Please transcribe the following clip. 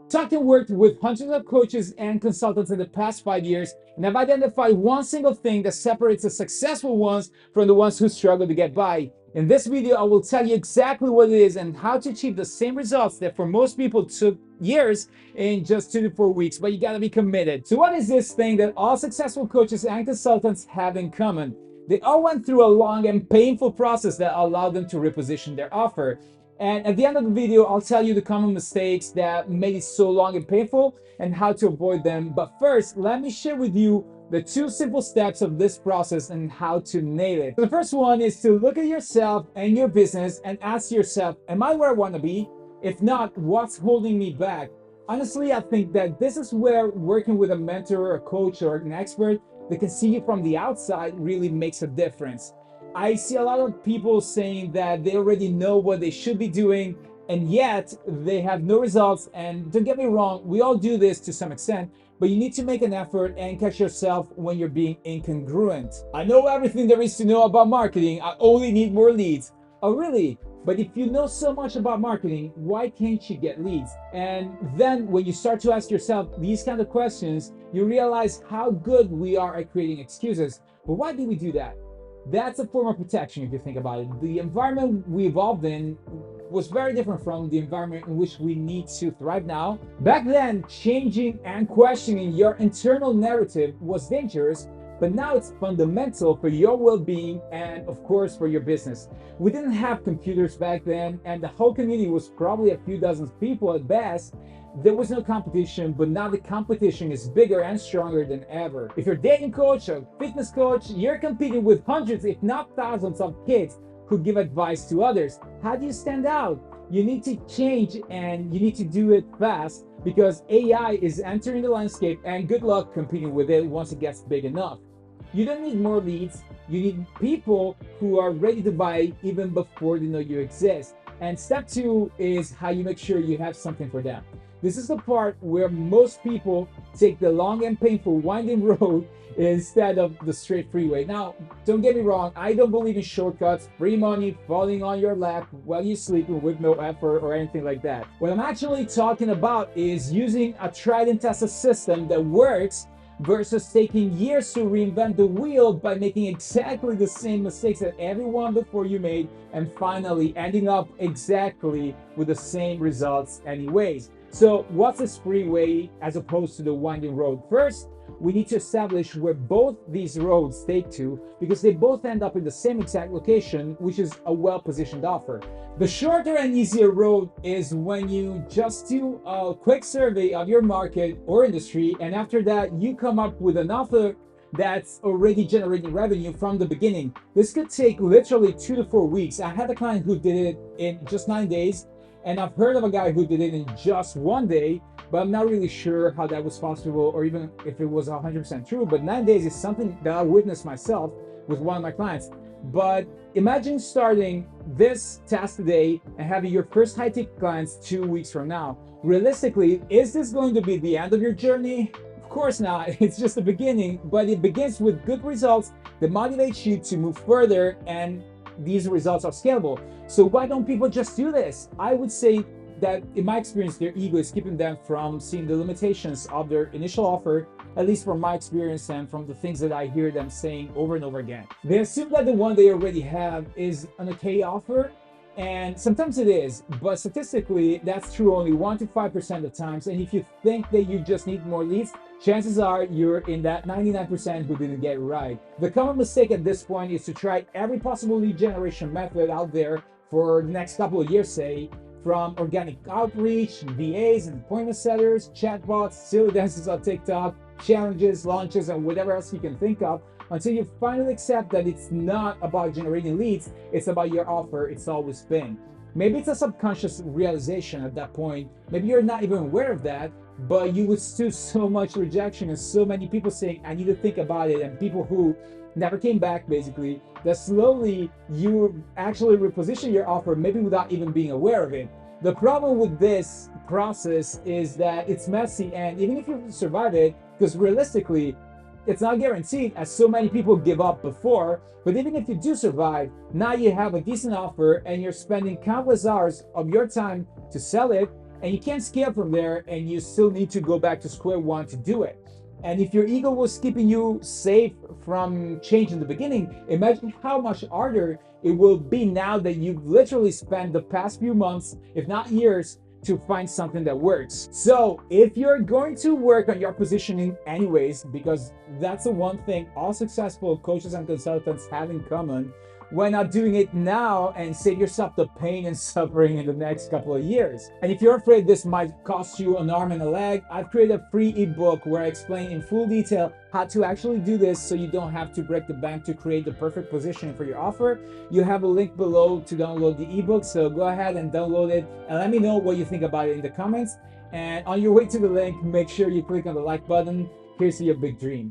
Talked and worked with hundreds of coaches and consultants in the past 5 years, and I've identified one single thing that separates the successful ones from the ones who struggle to get by. In this video, I will tell you exactly what it is and how to achieve the same results that for most people took years in just 2 to 4 weeks, but you gotta be committed. So what is this thing that all successful coaches and consultants have in common? They all went through a long and painful process that allowed them to reposition their offer. And at the end of the video, I'll tell you the common mistakes that made it so long and painful and how to avoid them. But first, let me share with you the 2 simple steps of this process and how to nail it. The first one is to look at yourself and your business and ask yourself, am I where I want to be? If not, what's holding me back? Honestly, I think that this is where working with a mentor, a coach, or an expert that can see you from the outside really makes a difference. I see a lot of people saying that they already know what they should be doing, and yet they have no results. And don't get me wrong, we all do this to some extent, but you need to make an effort and catch yourself when you're being incongruent. I know everything there is to know about marketing. I only need more leads. Oh, really? But if you know so much about marketing, why can't you get leads? And then when you start to ask yourself these kind of questions, you realize how good we are at creating excuses. But why do we do that? That's a form of protection if you think about it. The environment we evolved in was very different from the environment in which we need to thrive now. Back then, changing and questioning your internal narrative was dangerous, but now it's fundamental for your well-being and, of course, for your business. We didn't have computers back then, and the whole community was probably a few dozen people at best. There was no competition, but now the competition is bigger and stronger than ever. If you're a dating coach or fitness coach, you're competing with hundreds, if not thousands, of kids who give advice to others. How do you stand out? You need to change, and you need to do it fast, because AI is entering the landscape, and good luck competing with it once it gets big enough. You don't need more leads. You need people who are ready to buy even before they know you exist. And step 2 is how you make sure you have something for them. This is the part where most people take the long and painful winding road instead of the straight freeway. Now, don't get me wrong, I don't believe in shortcuts, free money falling on your lap while you're sleeping with no effort or anything like that. What I'm actually talking about is using a tried and tested system that works versus taking years to reinvent the wheel by making exactly the same mistakes that everyone before you made and finally ending up exactly with the same results anyways. So what's this freeway as opposed to the winding road? First, we need to establish where both these roads take to, because they both end up in the same exact location, which is a well-positioned offer. The shorter and easier road is when you just do a quick survey of your market or industry, and after that you come up with an offer that's already generating revenue from the beginning. This could take literally 2 to 4 weeks. I had a client who did it in just 9 days, and I've heard of a guy who did it in just 1 day, but I'm not really sure how that was possible or even if it was 100% true. But 9 days is something that I witnessed myself with one of my clients. But imagine starting this task today and having your first high-ticket clients 2 weeks from now. Realistically, is this going to be the end of your journey? Of course not. It's just the beginning, but it begins with good results that motivates you to move further, and these results are scalable. So why don't people just do this? I would say that in my experience, their ego is keeping them from seeing the limitations of their initial offer, at least from my experience and from the things that I hear them saying over and over again. They assume that the one they already have is an okay offer, and sometimes it is, but statistically, that's true only 1 to 5% of times. And if you think that you just need more leads, chances are you're in that 99% who didn't get it right. The common mistake at this point is to try every possible lead generation method out there for the next couple of years, say, from organic outreach, VAs and appointment setters, chatbots, silly dances on TikTok, challenges, launches, and whatever else you can think of, until you finally accept that it's not about generating leads, it's about your offer. It's always been. Maybe it's a subconscious realization at that point. Maybe you're not even aware of that, but you withstood so much rejection and so many people saying, I need to think about it, and people who never came back, basically, that slowly you actually reposition your offer, maybe without even being aware of it. The problem with this process is that it's messy, and even if you survive it, because realistically, it's not guaranteed, as so many people give up before, but even if you do survive, now you have a decent offer and you're spending countless hours of your time to sell it, and you can't scale from there, and you still need to go back to square one to do it. And if your ego was keeping you safe from change in the beginning, imagine how much harder it will be now that you've literally spent the past few months, if not years, to find something that works. So if you're going to work on your positioning anyways, because that's the one thing all successful coaches and consultants have in common, why not doing it now and save yourself the pain and suffering in the next couple of years? And if you're afraid this might cost you an arm and a leg, I've created a free ebook where I explain in full detail how to actually do this so you don't have to break the bank to create the perfect positioning for your offer. You have a link below to download the ebook, so go ahead and download it and let me know what you think about it in the comments. And on your way to the link, make sure you click on the like button. Here's to your big dream.